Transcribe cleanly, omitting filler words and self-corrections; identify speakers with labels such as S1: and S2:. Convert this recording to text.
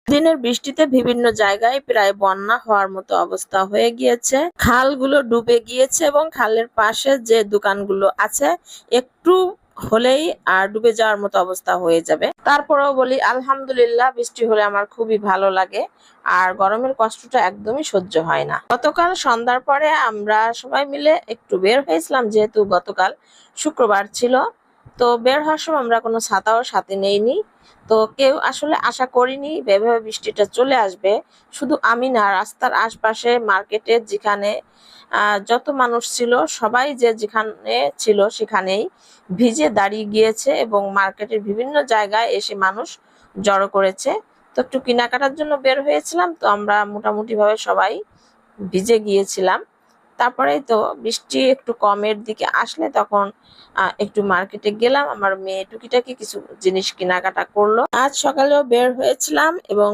S1: দিনের বৃষ্টিতে বিভিন্ন জায়গায় প্রায় বন্যা হওয়ার মতো অবস্থা হয়ে গিয়েছে। খালগুলো ডুবে গিয়েছে এবং খালের পাশে যে দোকানগুলো আছে একটু হলেই আর ডুবে যাওয়ার মতো অবস্থা হয়ে যাবে। তারপরেও বলি আলহামদুলিল্লাহ, বৃষ্টি হলে আমার খুবই ভালো লাগে আর গরমের কষ্টটা একদমই সহ্য হয় না। গতকাল সন্ধ্যার পরে আমরা সবাই মিলে একটু বের হয়েছিলাম, যেহেতু গতকাল শুক্রবার ছিল। তো বের হওয়ার সময় আমরা কোনো ছাতাও সাথে নেইনি। তো কেউ আসলে আশা করিনি এভাবে বৃষ্টিটা চলে আসবে। শুধু আমি না, রাস্তার আশপাশে মার্কেটে যেখানে যত মানুষ ছিল সবাই যে যেখানে ছিল সেখানেই ভিজে দাঁড়িয়ে গিয়েছে এবং মার্কেটের বিভিন্ন জায়গায় এসে মানুষ জড়ো করেছে। তো একটু কেনাকাটার জন্য বের হয়েছিলাম, তো আমরা মোটামুটি ভাবে সবাই ভিজে গিয়েছিলাম। তারপরেই তো বৃষ্টি একটু কমের দিকে আসলে তখন একটু মার্কেটে গেলাম, আমার মেয়ে টুকিটাকি কিছু জিনিস কেনাকাটা করলো। আজ সকালেও বের হয়েছিলাম এবং